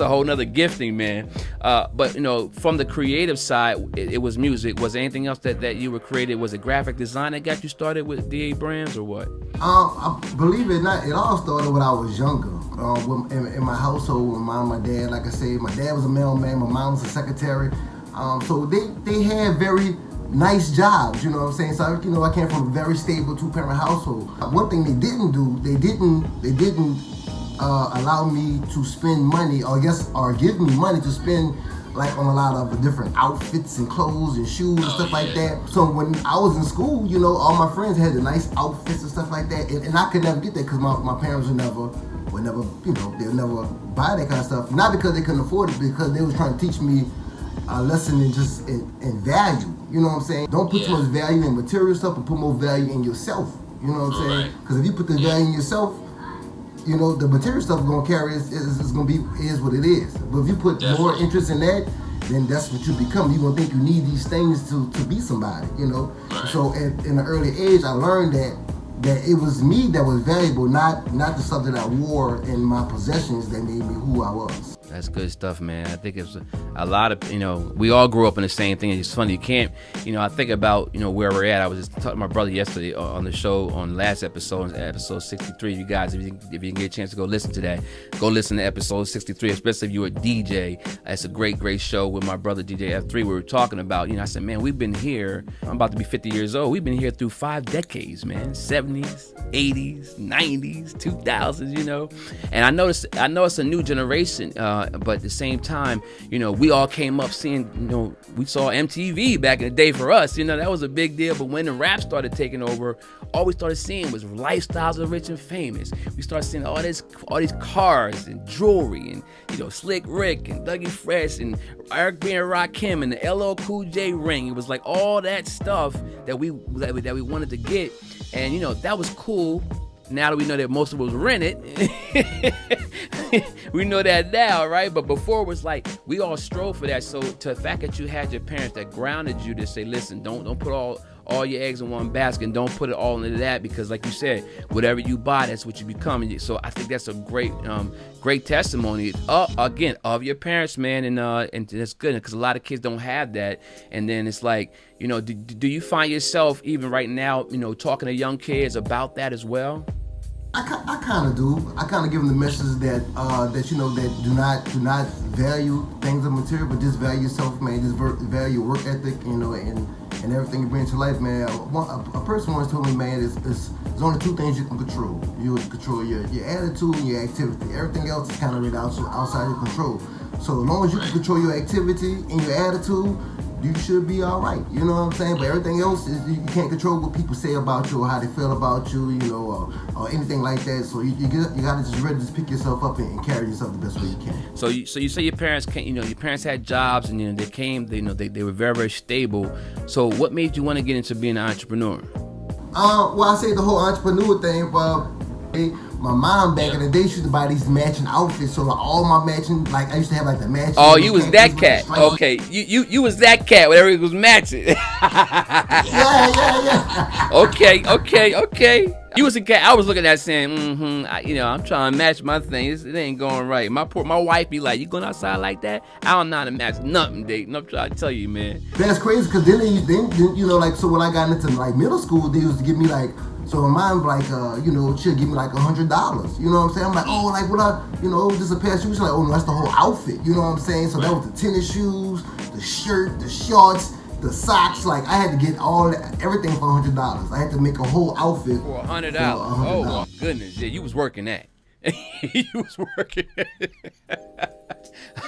a whole nother gifting, man. But from the creative side, it was music. Was there anything else that you were created? Was it graphic design that got you started with DaBrands or what? I believe it or not, it all started when I was younger. In my household, with my mom and my dad, like I said, my dad was a mailman, my mom was a secretary. So they had very nice jobs, you know what I'm saying? So I came from a very stable 2-parent household. One thing they didn't do, they didn't allow me to spend money, or give me money to spend like on a lot of different outfits and clothes and shoes and stuff like that. So when I was in school, all my friends had the nice outfits and stuff like that, and I could never get that because my parents would never, they'll never buy that kind of stuff. Not because they couldn't afford it, because they was trying to teach me a lesson in value. You know what I'm saying? Don't put too much value in material stuff, but put more value in yourself. You know what I'm saying? Because if you put the value in yourself, the material stuff gonna carry is gonna be what it is. But if you put more interest in that, then that's what you become. You're gonna think you need these things to be somebody, So in an early age, I learned that it was me that was valuable, not the stuff that I wore in my possessions that made me who I was. That's good stuff, man. I think it's a lot of, we all grew up in the same thing. It's funny, you can't, I think about, where we're at. I was just talking to my brother yesterday on the show, on last episode 63. You guys, if you can get a chance to go listen to that, go listen to episode 63, especially if you're a DJ. It's a great show with my brother, DJ F3. We were talking about, I said, man, we've been here, I'm about to be 50 years old. We've been here through 5 decades, man. 70s, 80s, 90s, 2000s, And I know it's a new generation, but at the same time, we all came up seeing, we saw MTV back in the day for us, that was a big deal. But when the rap started taking over, all we started seeing was lifestyles of rich and famous. We started seeing all these cars and jewelry and, Slick Rick and Dougie Fresh and Eric B. and Rakim and the LL Cool J ring. It was like all that stuff that we wanted to get. And, that was cool. Now that we know that most of us rented, we know that now, right? But before it was like, we all strove for that. So to the fact that you had your parents that grounded you to say, listen, don't put all your eggs in one basket, and don't put it all into that, because like you said, whatever you buy, that's what you become. And so I think that's a great testimony, again, of your parents, man. And that's good, because a lot of kids don't have that. And then it's like, do you find yourself even right now, talking to young kids about that as well? I kind of do. I kind of give them the message that that do not value things of material, but just value yourself, man. Just value your work ethic, and everything you bring to life, man. A person once told me, man, there's only 2 things you can control. You control your attitude and your activity. Everything else is kind of right outside your control. So as long as you can control your activity and your attitude, you should be all right. You know what I'm saying? But everything else, you can't control what people say about you or how they feel about you, or anything like that. So you gotta just really just pick yourself up and carry yourself the best way you can. So you say your parents came, your parents had jobs, and they came, they were very, very stable. So what made you want to get into being an entrepreneur? Well, I say the whole entrepreneur thing. My mom back in the day, she used to buy these matching outfits. So like all my matching, like I used to have like the matching. Oh, you was that cat. Okay, you was that cat. Whatever it was matching. Yeah. Okay. You was a cat. I was looking at saying, I'm trying to match my thing. It ain't going right. My wife be like, you going outside like that? I don't know how to match nothing, dating. I'm trying to tell you, man. That's crazy, because then so when I got into like middle school, they used to give me like. So mine like, she'll give me like $100. You know what I'm saying? I'm like, oh, like what just a pair of shoes. She's like, oh no, that's the whole outfit. You know what I'm saying? So that was the tennis shoes, the shirt, the shorts, the socks. Like I had to get everything for $100. I had to make a whole outfit for $100. Oh my goodness, yeah, you was working that. You was working.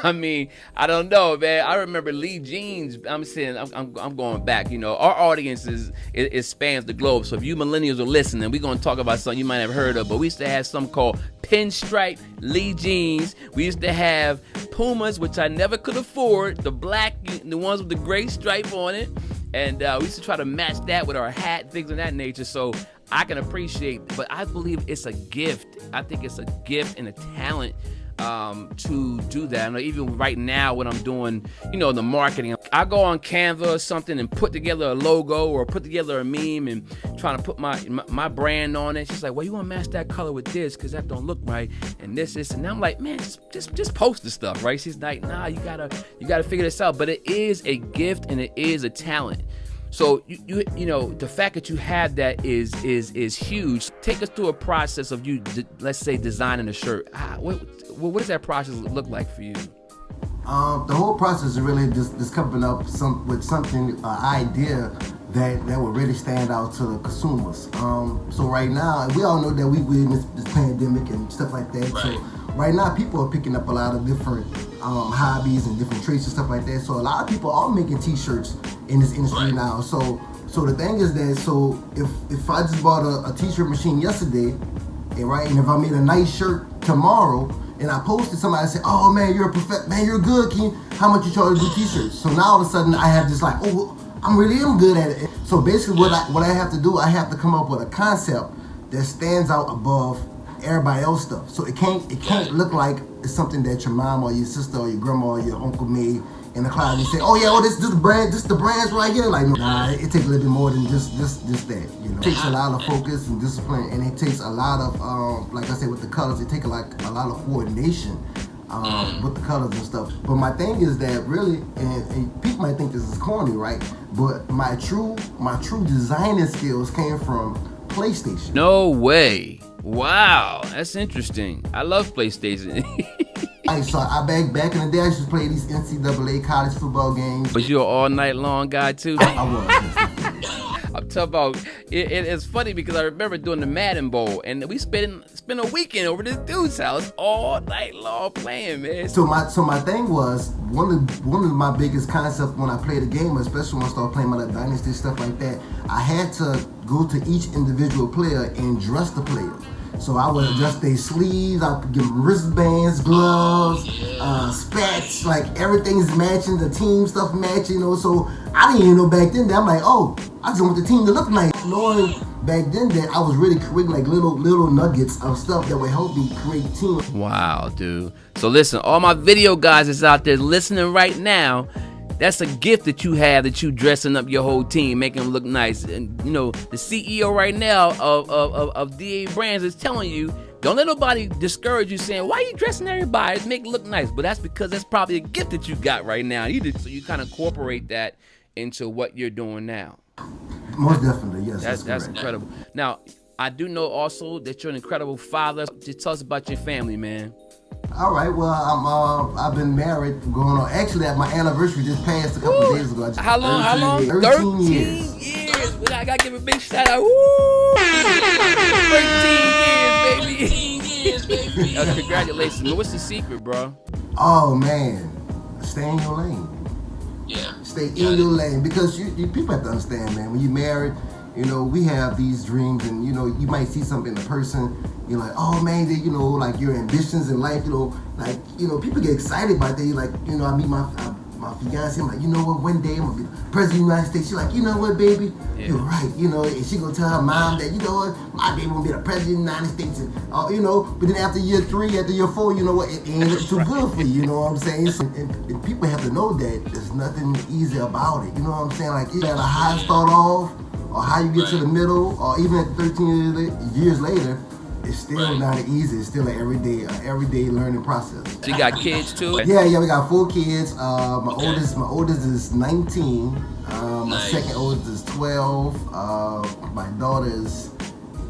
I mean, I don't know, man. I remember Lee Jeans. I'm saying, I'm going back. Our audience it spans the globe. So if you millennials are listening, we're gonna talk about something you might have heard of. But we used to have something called pinstripe Lee Jeans. We used to have Pumas, which I never could afford. The black, the ones with the gray stripe on it. And we used to try to match that with our hat, things of that nature. So I can appreciate, but I believe it's a gift. I think it's a gift and a talent to do that. And even right now when I'm doing, the marketing, I go on Canva or something and put together a logo or put together a meme and trying to put my brand on it. She's like, well, you want to match that color with this because that don't look right, and this, and I'm like, man, just post the stuff, right? She's like, nah, you gotta figure this out. But it is a gift and it is a talent. So the fact that you have that is huge. Take us through a process of you, let's say, designing a shirt. What does that process look like for you? The whole process is really just coming up with something, an idea that would really stand out to the consumers. So right now, we all know that we in this pandemic and stuff like that. Right. So right now, people are picking up a lot of different hobbies and different traits and stuff like that. So a lot of people are making T-shirts in this industry now. So the thing is that, so if I just bought a T-shirt machine yesterday, and if I made a nice shirt tomorrow, and I posted, somebody said, oh man, you're a perfect, man, you're good, how much you charge to do T-shirts? So now all of a sudden I have this like, oh, I really am good at it. So basically what I have to do, I have to come up with a concept that stands out above everybody else stuff. So it can't look like it's something that your mom or your sister or your grandma or your uncle made in the closet and say, oh yeah, this the brands right here. Like, nah, it takes a little bit more than just that. It takes a lot of focus and discipline, and it takes a lot of like I said with the colors, it takes like a lot of coordination with the colors and stuff. But my thing is that really, and people might think this is corny, right? But my true designing skills came from PlayStation. No way. Wow, that's interesting. I love PlayStation. So back in the day, I used to play these NCAA college football games. Was you an all night long guy too? I was. I'm talking about it's funny because I remember doing the Madden Bowl and we spent a weekend over this dude's house all night long playing, man. So my thing was one of my biggest concepts when I played the game, especially when I started playing my dynasty stuff like that, I had to go to each individual player and dress the player. So I would adjust their sleeves, I would give them wristbands, gloves, spats, like everything's matching, the team stuff matching, So I didn't even know back then that I'm like, oh, I just want the team to look nice. Knowing back then that I was really creating like little nuggets of stuff that would help me create team. Wow, dude. So listen, all my video guys that's out there listening right now, that's a gift that you have, that you dressing up your whole team, making them look nice. And the CEO right now of DaBrands is telling you, don't let nobody discourage you saying, why are you dressing everybody? Make it look nice. But that's because that's probably a gift that you got right now. So you kind of incorporate that into what you're doing now. Most definitely, yes. That's incredible. Now, I do know also that you're an incredible father. Just tell us about your family, man. All right, well, I've been married going on. Actually, my anniversary just passed a couple of days ago. How long? 13 years. I gotta give a big shout out. Woo! 13 years, baby. Congratulations. What's the secret, bro? Oh man, stay in your lane. Yeah. Stay in your lane, because you people have to understand, man. When you're married, we have these dreams, and you might see something in a person. You're like, oh man, like your ambitions in life, people get excited about that. You're like, I meet my fiance, I'm like, what, one day I'm gonna be the president of the United States. She's like, you know what, baby, you're right, and she gonna tell her mom that, what, my baby gonna be the president of the United States, and but then after year 3, after year 4, what, it ain't too good for you, you know what I'm saying? So, and people have to know that there's nothing easy about it, you know what I'm saying? Like, you gotta how to start off, or how you get to the middle, or even at 13 years later, it's still not easy. It's still an everyday learning process. So you got kids too? Yeah, we got 4 kids. My oldest is 19. My second oldest is 12. My daughter is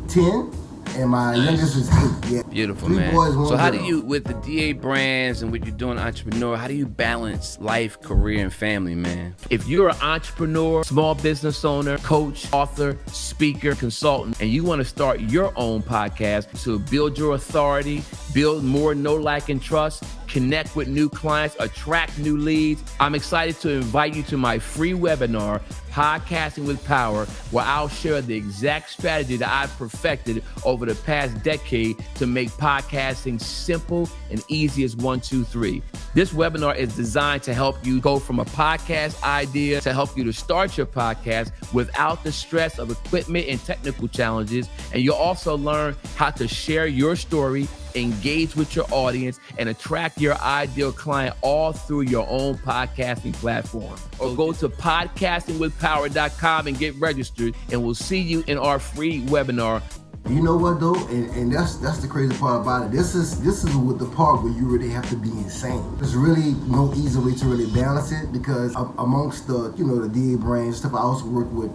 10. And my youngest is 8. Yeah. Beautiful, 3 man. boys, 1 so how girl. do you, with the DaBrands and what you're doing entrepreneur, how do you balance life, career, and family, man? If you're an entrepreneur, small business owner, coach, author, speaker, consultant, and you want to start your own podcast to build your authority, build more know, like, and trust, connect with new clients, attract new leads, I'm excited to invite you to my free webinar, Podcasting with Power, where I'll share the exact strategy that I've perfected over the past decade to make podcasting simple and easy as 1, 2, 3. This webinar is designed to help you go from a podcast idea to help you to start your podcast without the stress of equipment and technical challenges. And you'll also learn how to share your story, engage with your audience, and attract your ideal client all through your own podcasting platform. Or go to podcastingwithpower.com and get registered, and we'll see you in our free webinar. You know what though, and that's the crazy part about it. This is with the part where you really have to be insane. There's really no easy way to really balance it, because amongst the the DaBrands stuff, I also work with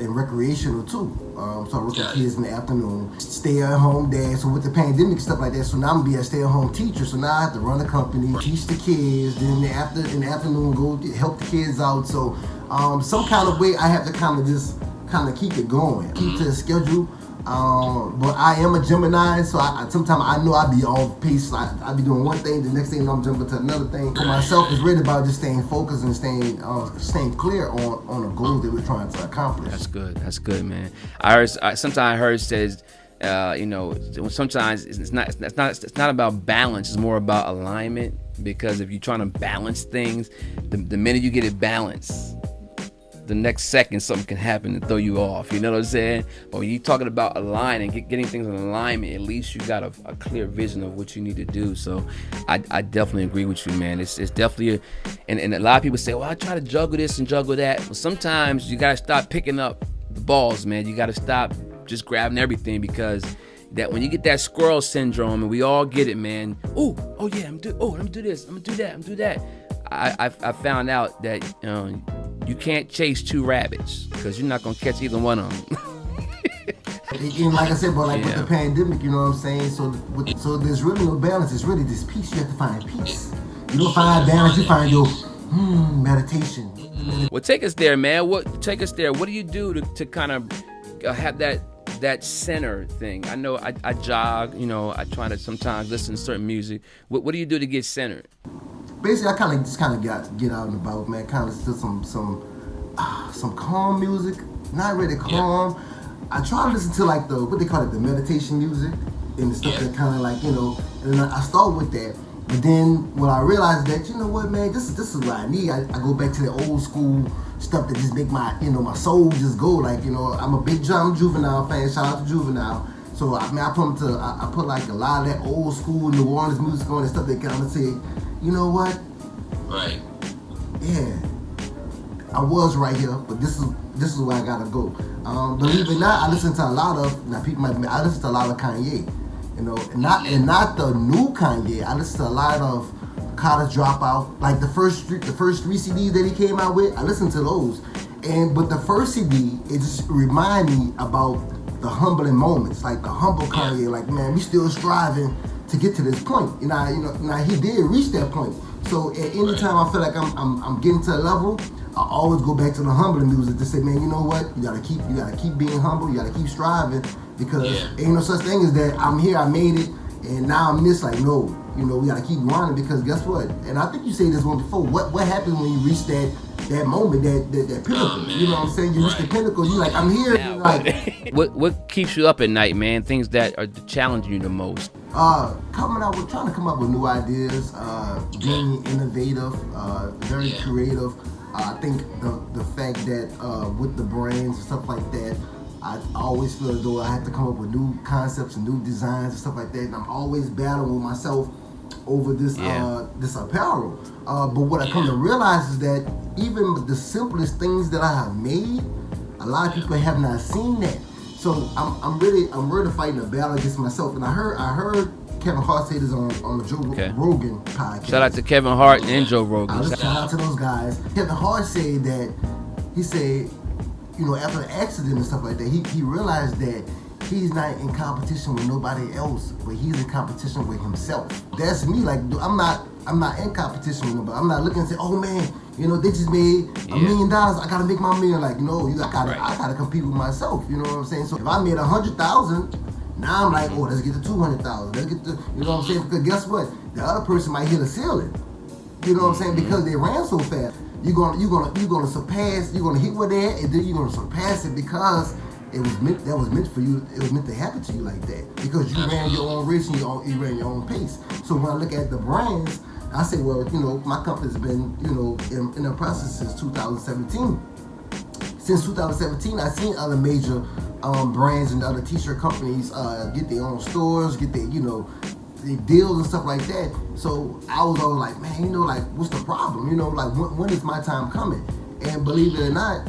in recreational too. So I work with kids in the afternoon, stay at home dad. So with the pandemic stuff like that, so now I'm gonna be a stay at home teacher. So now I have to run the company, teach the kids, then in the afternoon go help the kids out. So some kind of way I have to kind of keep it going, keep to the schedule. But I am a Gemini, so I sometimes I know I be off pace. I be doing one thing, the next thing I'm jumping to another thing. For myself, it's really about just staying focused and staying clear on the goals that we're trying to accomplish. That's good, man. Sometimes I heard says, sometimes it's not about balance. It's more about alignment, because if you're trying to balance things, the minute you get it balanced, the next second something can happen to throw you off. You know what I'm saying? But when you're talking about aligning, getting things in alignment, at least you got a clear vision of what you need to do. So I definitely agree with you, man. It's definitely and a lot of people say, well, I try to juggle this and juggle that. Well, sometimes you got to stop picking up the balls, man. You got to stop just grabbing everything, because that when you get that squirrel syndrome, and we all get it, man. I'm gonna do this, I'm gonna do that, I'm gonna do that. I found out that you can't chase two rabbits, because you're not gonna catch either one of them. And like I said, but with the pandemic, you know what I'm saying? So there's really no balance. It's really this peace. You have to find peace. You don't find balance. You find your meditation. Well, take us there, man. Take us there. What do you do to kind of have that center thing? I know I jog. I try to sometimes listen to certain music. What do you do to get centered? Basically, I kind of get out and about, man. Kind of do some calm music. Not really calm. Yeah. I try to listen to like what they call it, the meditation music, and the stuff that kind of like And I start with that. But then when I realized that, you know what, man, this is what I need. I go back to the old school stuff that just make my my soul just go. Like I'm a big Juvenile fan. Shout out to Juvenile. So I put like a lot of that old school New Orleans music on and stuff that kind of say, you know what? Right. Yeah. I was right here, but this is where I gotta go. Believe it or not, I listen to a lot of I listen to a lot of Kanye, and not the new Kanye. I listen to a lot of College Dropout, like the first 3 CDs that he came out with. I listened to those, but the first CD, it just remind me about the humbling moments, like the humble Kanye. Like, man, we still striving to get to this point. Now he did reach that point. So at any time I feel like I'm getting to a level, I always go back to the humbling music to say, man, you know what? You gotta keep being humble. You gotta keep striving, because ain't no such thing as that. I'm here, I made it, and now I'm this. Like, no, we gotta keep grinding, because guess what? And I think you said this one before. What happens when you reach that moment, that pinnacle? You know what I'm saying? You reach the pinnacle. You like, I'm here. What keeps you up at night, man? Things that are challenging you the most. Trying to come up with new ideas, being innovative, very creative. I think the fact that with the brands and stuff like that, I always feel as though I have to come up with new concepts and new designs and stuff like that, and I'm always battling with myself over this apparel. But what I come to realize is that even the simplest things that I have made, a lot of people have not seen that. So I'm really fighting a battle against myself. And I heard Kevin Hart say this on the Joe Rogan podcast. Shout out to Kevin Hart and Joe Rogan. Shout out to those guys. Kevin Hart said that, he said, after the accident and stuff like that, he realized that he's not in competition with nobody else, but he's in competition with himself. That's me. Like, I'm not in competition with nobody. I'm not looking and say, oh man, they just made $1 million. I gotta make my $1 million. Like, no, I gotta compete with myself. You know what I'm saying? So if I made 100,000, now I'm like, oh, let's get to 200,000. Let's get to, you know what I'm saying? Because guess what? The other person might hit a ceiling. You know what I'm saying? Because they ran so fast. You're gonna surpass. You're gonna hit where they're at, and then you're gonna surpass it, because that was meant for you. It was meant to happen to you like that, because you ran your own race and you ran your own pace. So when I look at the brands, I say, well, you know, my company's been, you know, in the process since 2017. Since 2017, I've seen other major brands and other t-shirt companies get their own stores, get their, you know, their deals and stuff like that. So I was all like, man, you know, like, what's the problem? You know, like, when is my time coming? And believe it or not,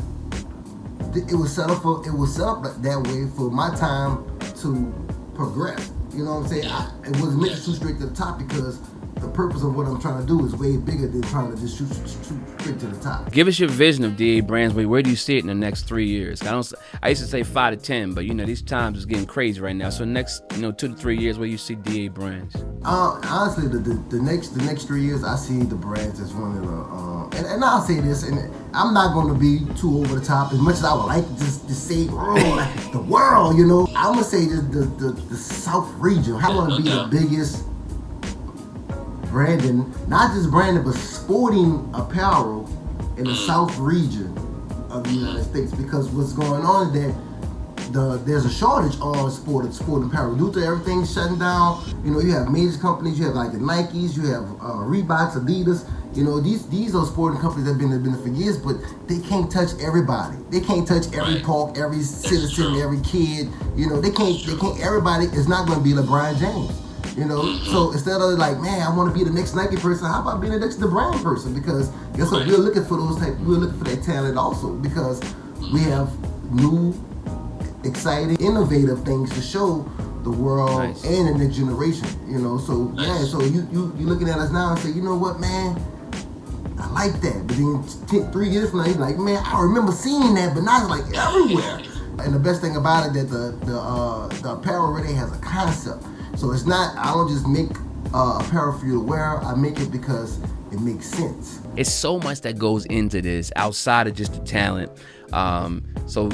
it was set up that way for my time to progress. You know what I'm saying? It wasn't meant to shoot straight to the top, because the purpose of what I'm trying to do is way bigger than trying to just shoot straight to the top. Give us your vision of DaBrands. Where do you see it in the next 3 years? I used to say 5 to 10, but you know these times is getting crazy right now. So next, you know, 2 to 3 years, where you see DaBrands? Honestly, the next 3 years, I see the brands as one of the and I'll say this, and I'm not going to be too over the top as much as I would like to just say like the world. You know, I'm gonna say the South region. I want to be the biggest branding, not just branding, but sporting apparel in the South region of the United States. Because what's going on is that there's a shortage on sport apparel due to everything shutting down. You know, you have major companies, you have like the Nikes, you have Reeboks, Adidas. You know, these are sporting companies that have been there for years, but they can't touch everybody. They can't touch every park, every citizen, every kid. You know, they can't. Everybody is not going to be LeBron James. You know, so instead of like, man, I want to be the next Nike person, how about being the next DaBrands person? Because guess what, we're looking for we're looking for that talent also, because we have new, exciting, innovative things to show the world and the next generation. You know, so yeah, so you looking at us now and say, you know what, man, I like that. But then 3 years from now, you're like, man, I remember seeing that, but now it's like everywhere. And the best thing about it that the apparel already has a concept. So it's not, I don't just make apparel for you to wear, I make it because it makes sense. It's so much that goes into this outside of just the talent. So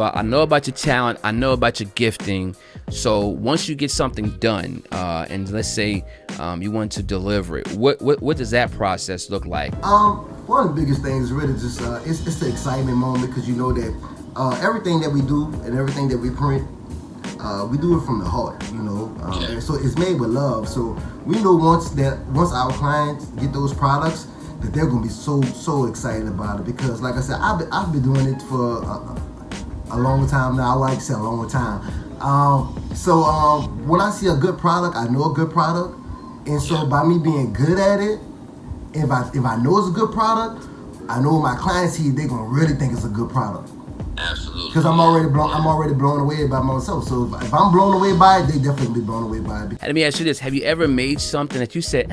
I know about your talent, I know about your gifting. So once you get something done, and let's say you want to deliver it, what does that process look like? One of the biggest things is really just, it's the excitement moment, because you know that everything that we do and everything that we print, we do it from the heart, you know, and so it's made with love. So we know once our clients get those products, that they're gonna be so excited about it. Because like I said, I've been doing it for a long time now. I like to say a long time. So when I see a good product, I know a good product, and so by me being good at it, if I know it's a good product, I know my clients see they're gonna really think it's a good product. Absolutely. Because I'm already blown away by myself. So if I'm blown away by it, they definitely be blown away by it. Let me ask you this: have you ever made something that you said,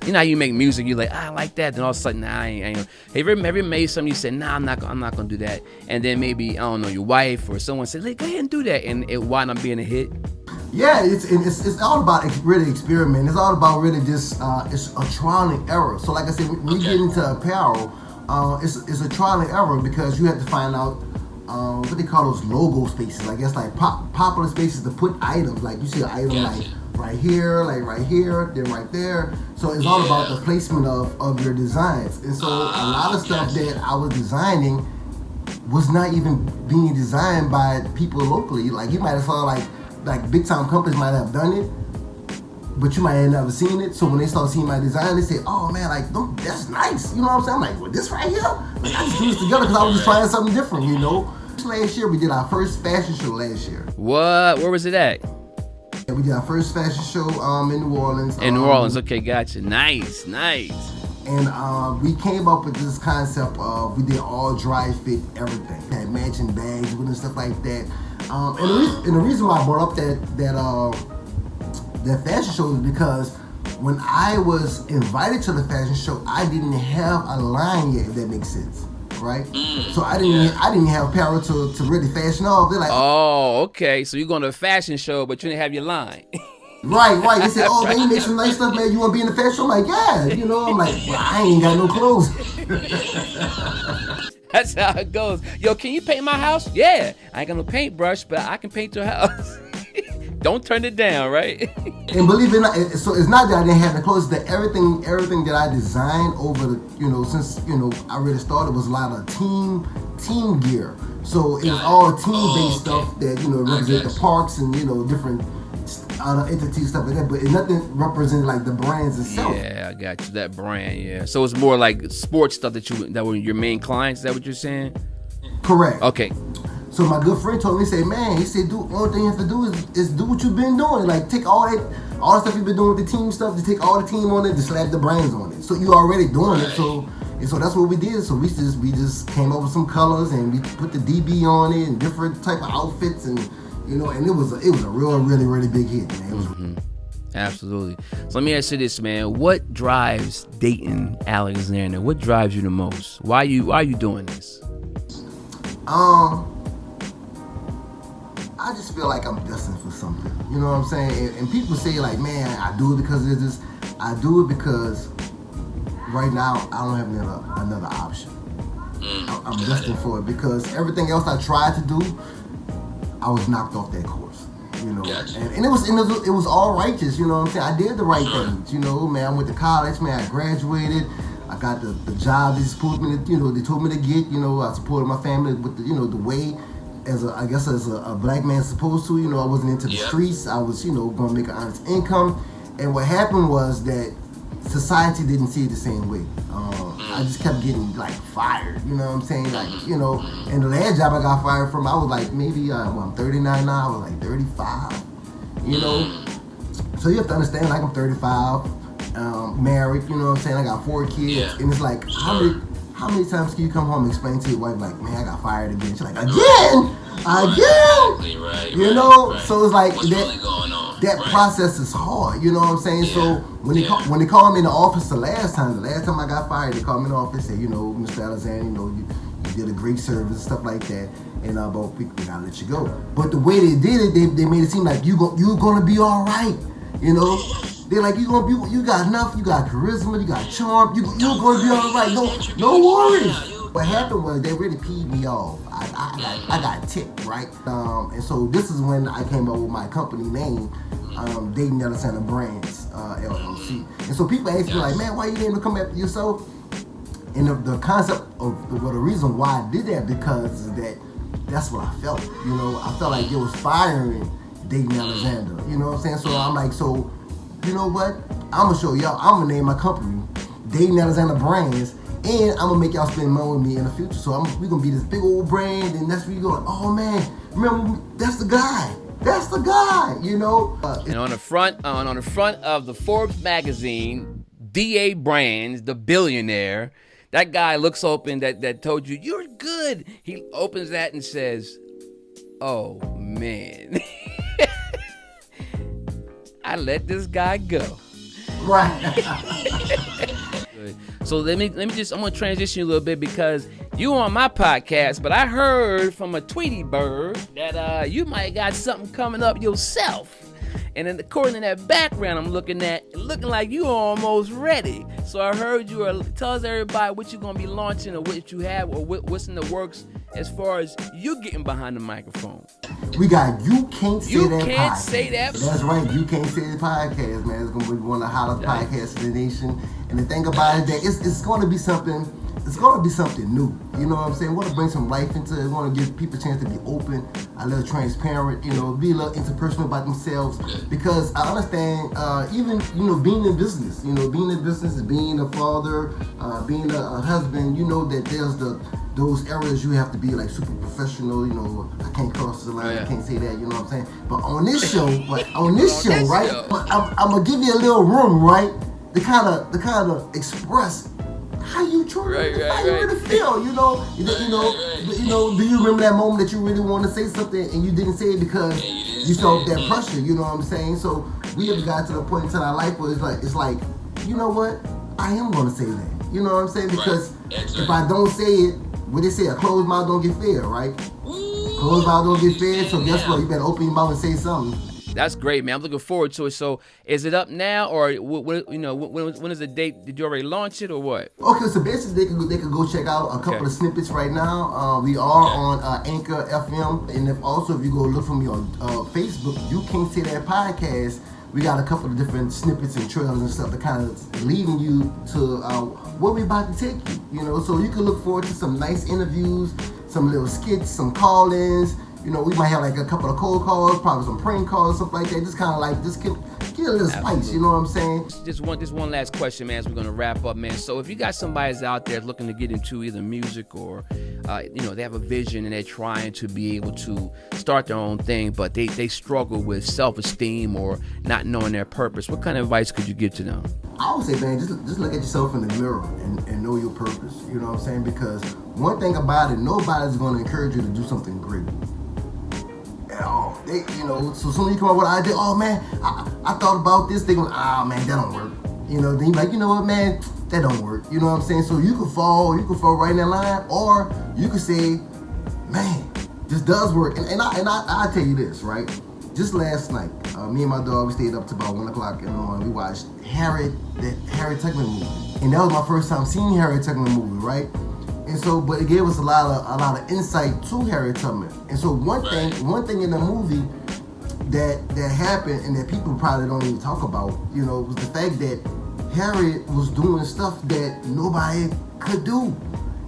you know how you make music, you're like, I like that, then all of a sudden, nah, I ain't. Have you ever made something you said, nah, I'm not gonna do that, and then maybe, I don't know, your wife or someone said, go ahead and do that, and it wound up being a hit? Yeah, it's all about really experiment. It's all about really just it's a trial and error. So like I said, when you get into apparel, it's a trial and error, because you have to find out what they call those logo spaces. I guess like popular spaces to put items. Like you see an item like right here, then right there. So it's all about the placement of your designs. And so a lot of stuff that I was designing was not even being designed by people locally. Like you might have saw like big time companies might have done it, but you might have never seen it. So when they start seeing my design, they say, oh man, like that's nice. You know what I'm saying? I'm like, well, this right here? Like I just threw this together because I was just trying something different, you know? Last year we did our first fashion show last year. What? Where was it at? Yeah, we did our first fashion show in New Orleans. In New Orleans, okay, gotcha. Nice. And we came up with this concept of, we did all dry fit everything. Had matching bags with and stuff like that. And the reason why I brought up that fashion show is because when I was invited to the fashion show, I didn't have a line yet, if that makes sense. Right? So I didn't have apparel to really fashion off. They're like, oh, okay. So you're going to a fashion show, but you didn't have your line. Right. They said, oh, man, you make some nice stuff, man. You want to be in the fashion show? I'm like, yeah. You know, I'm like, well, I ain't got no clothes. That's how it goes. Yo, can you paint my house? Yeah. I ain't got no paintbrush, but I can paint your house. Don't turn it down, right? And believe it or not, so it's not that I didn't have the clothes. That everything that I designed over the, since I really started, was a lot of team gear. So it was all team-based stuff that represent the parks and different other entities, stuff like that, but nothing represented like the brands itself. Yeah, I got you. That brand, yeah. So it's more like sports stuff that were your main clients. Is that what you're saying? Correct. Okay. So my good friend told me, he said, man, he said, only thing you have to do is do what you've been doing. Like, take all the stuff you've been doing with the team stuff, just take all the team on it, just slap the brands on it. So you already doing it. So that's what we did. So we just came up with some colors and we put the DB on it and different type of outfits, and and it was a real, really, really big hit, man. It was Absolutely. So let me ask you this, man. What drives Dayton Alexander? What drives you the most? Why are you doing this? I just feel like I'm destined for something. You know what I'm saying? And people say like, man, I do it because of this. I do it because right now I don't have another option. I'm destined for it because everything else I tried to do, I was knocked off that course. And it was all righteous. You know what I'm saying? I did the right things. Man, I went to college. Man, I graduated. I got the job they supposed me to, they told me to get. I supported my family with the way. As a black man supposed to, I wasn't into the streets. I was, going to make an honest income. And what happened was that society didn't see it the same way. I just kept getting like fired. You know what I'm saying? Like, and the last job I got fired from, I was like maybe I'm 39 now. I was like 35. So you have to understand, like I'm 35, married. You know what I'm saying? I got 4 kids, and it's like how many times can you come home and explain to your wife, like, man, I got fired again? She's like, again? Right. So it's like that process is hard. You know what I'm saying? Yeah. So when they called me in the office the last time I got fired, they called me in the office and said, Mr. Alexander, you did a great service and stuff like that, and but we gotta let you go. But the way they did it, they made it seem like you're gonna be all right. They're like, you got enough, you got charisma, you got charm, you're gonna be all right. No worries. What happened was they really peed me off. I got tipped, right? And so this is when I came up with my company name, Dayton Alexander Brands, LLC. And so people ask me like, man, why you didn't come after yourself? And the concept of the reason why I did that, because that's what I felt. I felt like it was firing Dayton Alexander. You know what I'm saying? So I'm like, you know what? I'm gonna show y'all. I'm gonna name my company Dayton Alexander Brands, and I'm gonna make y'all spend money with me in the future. So we're gonna be this big old brand, and that's where you're going, oh man, remember, that's the guy. That's the guy, And on the front of the Forbes magazine, DaBrands, the billionaire, that guy looks open that told you you're good. He opens that and says, oh man. I let this guy go. Right. So let me just, I'm gonna transition you a little bit because you on my podcast, but I heard from a Tweety bird that you might got something coming up yourself. And then according to that background I'm looking at, it looking like you are almost ready. So I heard tell us everybody what you're gonna be launching or what you have or what's in the works as far as you getting behind the microphone. We got You Can't Say That Podcast. You Can't Say That. That's right, You Can't Say That Podcast, man. It's going to be one of the hottest podcasts in the nation. And the thing about it is that it's going to be something, new. You know what I'm saying? We want to bring some life into it. We want to give people a chance to be open, a little transparent, be a little interpersonal about themselves. Because I understand, even, being in business, is being a father, being a husband, that there's those areas you have to be like super professional, I can't cross the line, I can't say that, you know what I'm saying? But on this show, right, I'm gonna give you a little room, right, to kind of express how you truly, how you really feel, do you remember that moment that you really want to say something and you didn't say it because you felt that pressure, you know what I'm saying? So we have got to the point in our life where it's like, you know what, I am gonna say that, you know what I'm saying? Because if I don't say it, what they say, a closed mouth don't get fed, right? Closed mouth don't get fed, so guess what? You better open your mouth and say something. That's great, man. I'm looking forward to it. So, is it up now, or when is the date? Did you already launch it, or what? Okay, so basically they can go check out a couple of snippets right now. We are on Anchor FM, and if you go look for me on Facebook, You Can't Say That Podcast. We got a couple of different snippets and trailers and stuff that kind of leading you to where we're about to take you. So you can look forward to some nice interviews, some little skits, some call-ins. You know, we might have like a couple of cold calls, probably some prank calls, stuff like that. Just kind of like, just get a little spice, you know what I'm saying? Just one last question, man, as we're going to wrap up, man. So if you got somebody out there looking to get into either music or, they have a vision and they're trying to be able to start their own thing, but they struggle with self-esteem or not knowing their purpose, what kind of advice could you give to them? I would say, man, just look at yourself in the mirror and know your purpose, you know what I'm saying? Because one thing about it, nobody's going to encourage you to do something great. At all. So soon you come up with an idea, oh man, I thought about this, they go, man, that don't work. You know, then you're like, you know what, man, that don't work. You know what I'm saying? So you could fall right in that line, or you could say, man, this does work. And I tell you this, right? Just last night, me and my dog, we stayed up to about 1 o'clock in the morning. We watched the Harry Tubman movie. And that was my first time seeing Harry Tubman movie, right? And so, but it gave us a lot of insight to Harriet Tubman. And so one thing in the movie that happened and that people probably don't even talk about, was the fact that Harriet was doing stuff that nobody could do.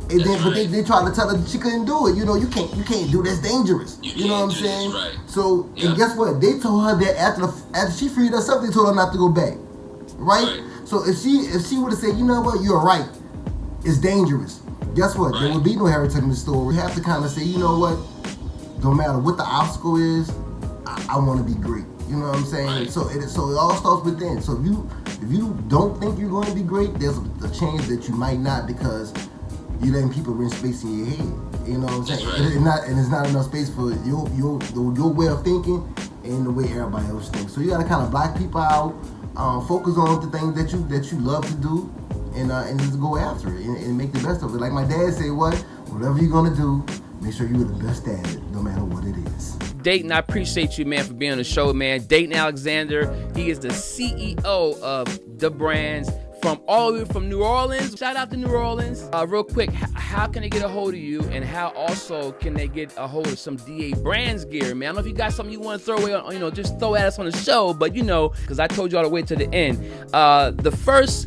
And but they tried to tell her that she couldn't do it. You can't do that's dangerous. You know what I'm saying? Right. So and guess what? They told her that after she freed herself, they told her not to go back. Right? So if she would have said, you know what, you're right, it's dangerous. Guess what? There would be no Harriet Tubman store. We have to kind of say, you know what? No matter what the obstacle is, I want to be great. You know what I'm saying? Right. So it all starts within. So if you don't think you're going to be great, there's a chance that you might not, because you're letting people rent space in your head. You know what I'm saying? Right. It's not enough space for your way of thinking and the way everybody else thinks. So you got to kind of block people out, focus on the things that you love to do. And just go after it and make the best of it. Like my dad said, whatever you're gonna do, make sure you're the best at it, no matter what it is. Dayton, I appreciate you, man, for being on the show, man. Dayton Alexander, he is the CEO of DaBrands from all the way from New Orleans. Shout out to New Orleans. Real quick, how can they get a hold of you, and how also can they get a hold of some DaBrands gear, man? I don't know if you got something you want to throw away on, just throw at us on the show, but because I told you all to wait to the end. The first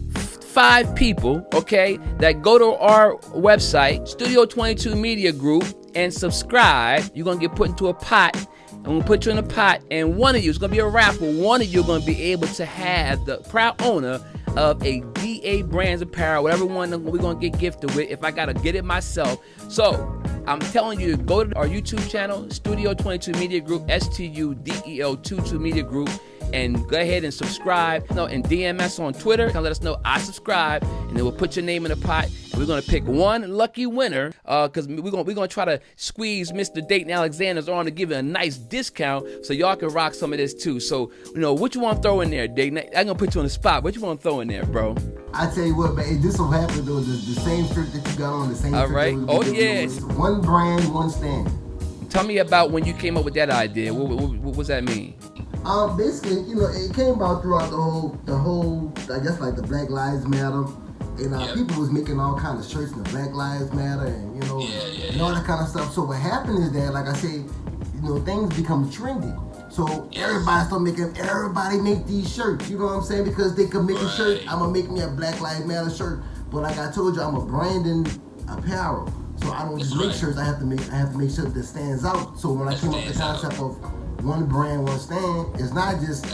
5 people, okay, that go to our website, Studio 22 Media Group, and subscribe, you're going to get put into a pot. I'm going to put you in a pot, and one of you, it's going to be a raffle, one of you are going to be able to have the proud owner of a DaBrands apparel, whatever one we're going to get gifted with, if I got to get it myself. So, I'm telling you to go to our YouTube channel, Studio 22 Media Group, STUDEO 22 Media Group, and go ahead and subscribe, and DM us on Twitter and let us know I subscribe, and then we'll put your name in the pot. And we're gonna pick one lucky winner, because we're gonna try to squeeze Mr. Dayton Alexander's on to give it a nice discount so y'all can rock some of this too. So what you want to throw in there, Dayton? I'm gonna put you on the spot. What you want to throw in there, bro? I tell you what, man, this will happen though. The same shirt that you got on, the same. All shirt. right. Oh yes. One brand, one stand. Tell me about when you came up with that idea. What does that mean? Basically, it came about throughout the whole, I guess, like the Black Lives Matter, and people was making all kind of shirts in the Black Lives Matter, and and all that kind of stuff. So what happened is that, like I said, things become trendy. So everybody make these shirts. You know what I'm saying? Because they could make a shirt. I'm gonna make me a Black Lives Matter shirt. But like I told you, I'm a branding apparel. So I don't just make shirts. I have to make sure that stands out. So when I came up with the concept of one brand, one stand, it's not just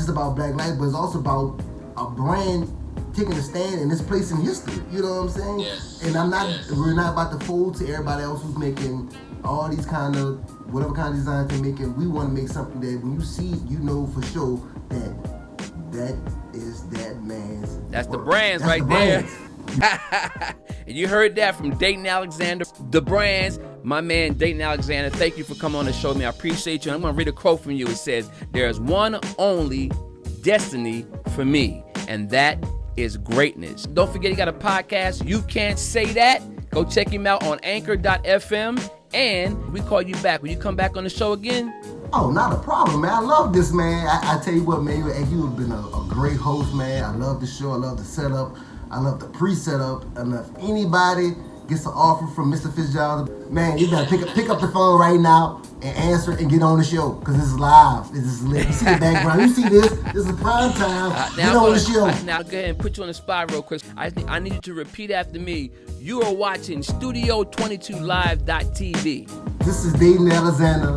about Black lives, but it's also about a brand taking a stand in its place in history. You know what I'm saying? Yes. And we're not about to fold to everybody else who's making all these kind of whatever kind of designs they're making. We want to make something that when you see it, you know for sure that is that man's. That's work. the brands That's right the there. brands. And you heard that from Dayton Alexander, DaBrands, my man Dayton Alexander. Thank you for coming on the show, man. I appreciate you. I'm going to read a quote from you. It says, "There's one only destiny for me, and that is greatness." Don't forget, he got a podcast, You Can't Say That. Go check him out on anchor.fm, and we call you back. Will you come back on the show again? Oh, not a problem, man. I love this, man. I tell you what, man, you have been a great host, man. I love the show. I love the setup. I love the pre-setup. And if anybody gets an offer from Mr. Fitzgerald, man, you gotta pick up the phone right now and answer and get on the show, because this is live. This is lit. You see the background. You see this? This is prime time. Get on the show. Now go ahead and put you on the spot real quick. I need you to repeat after me. You are watching Studio22Live.tv. This is Dayton Alexander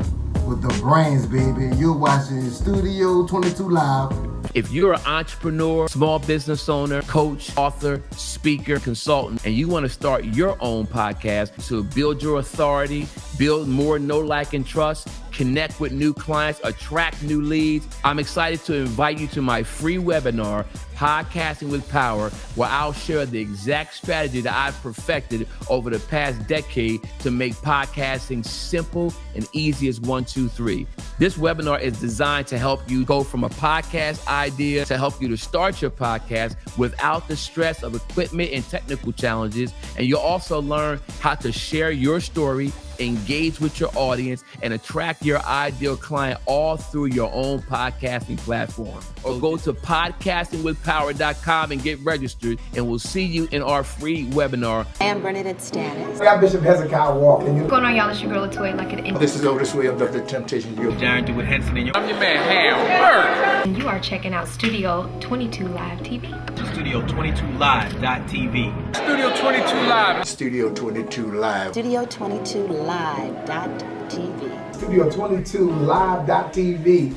with DaBrands, baby. You're watching Studio 22 Live. If you're an entrepreneur, small business owner, coach, author, speaker, consultant, and you want to start your own podcast to build your authority, build more know, like, and trust, connect with new clients, attract new leads, I'm excited to invite you to my free webinar, Podcasting with Power, where I'll share the exact strategy that I've perfected over the past decade to make podcasting simple and easy as 1, 2, 3. This webinar is designed to help you go from a podcast idea to help you to start your podcast without the stress of equipment and technical challenges. And you'll also learn how to share your story, engage with your audience, and attract your ideal client all through your own podcasting platform. Or go to podcastingwithpower.com and get registered, and we'll see you in our free webinar. I am Bernadette Stannis. I'm Bishop Hezekiah Walker. What's going on, y'all? It's your girl, Latoya Luckett. This is Otis Williams of the Temptation You. Darren DeWitt Henson, and I'm your man, Hal. And you are checking out Studio 22 Live TV. Studio22Live.tv. Studio 22 Live. Studio 22 Live. Studio 22 Live.tv. Studio 22 Live.tv.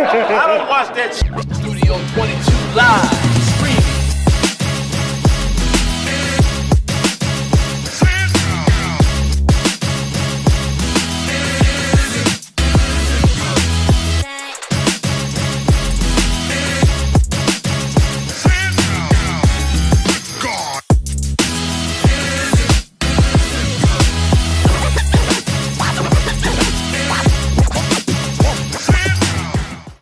I don't watch that shit.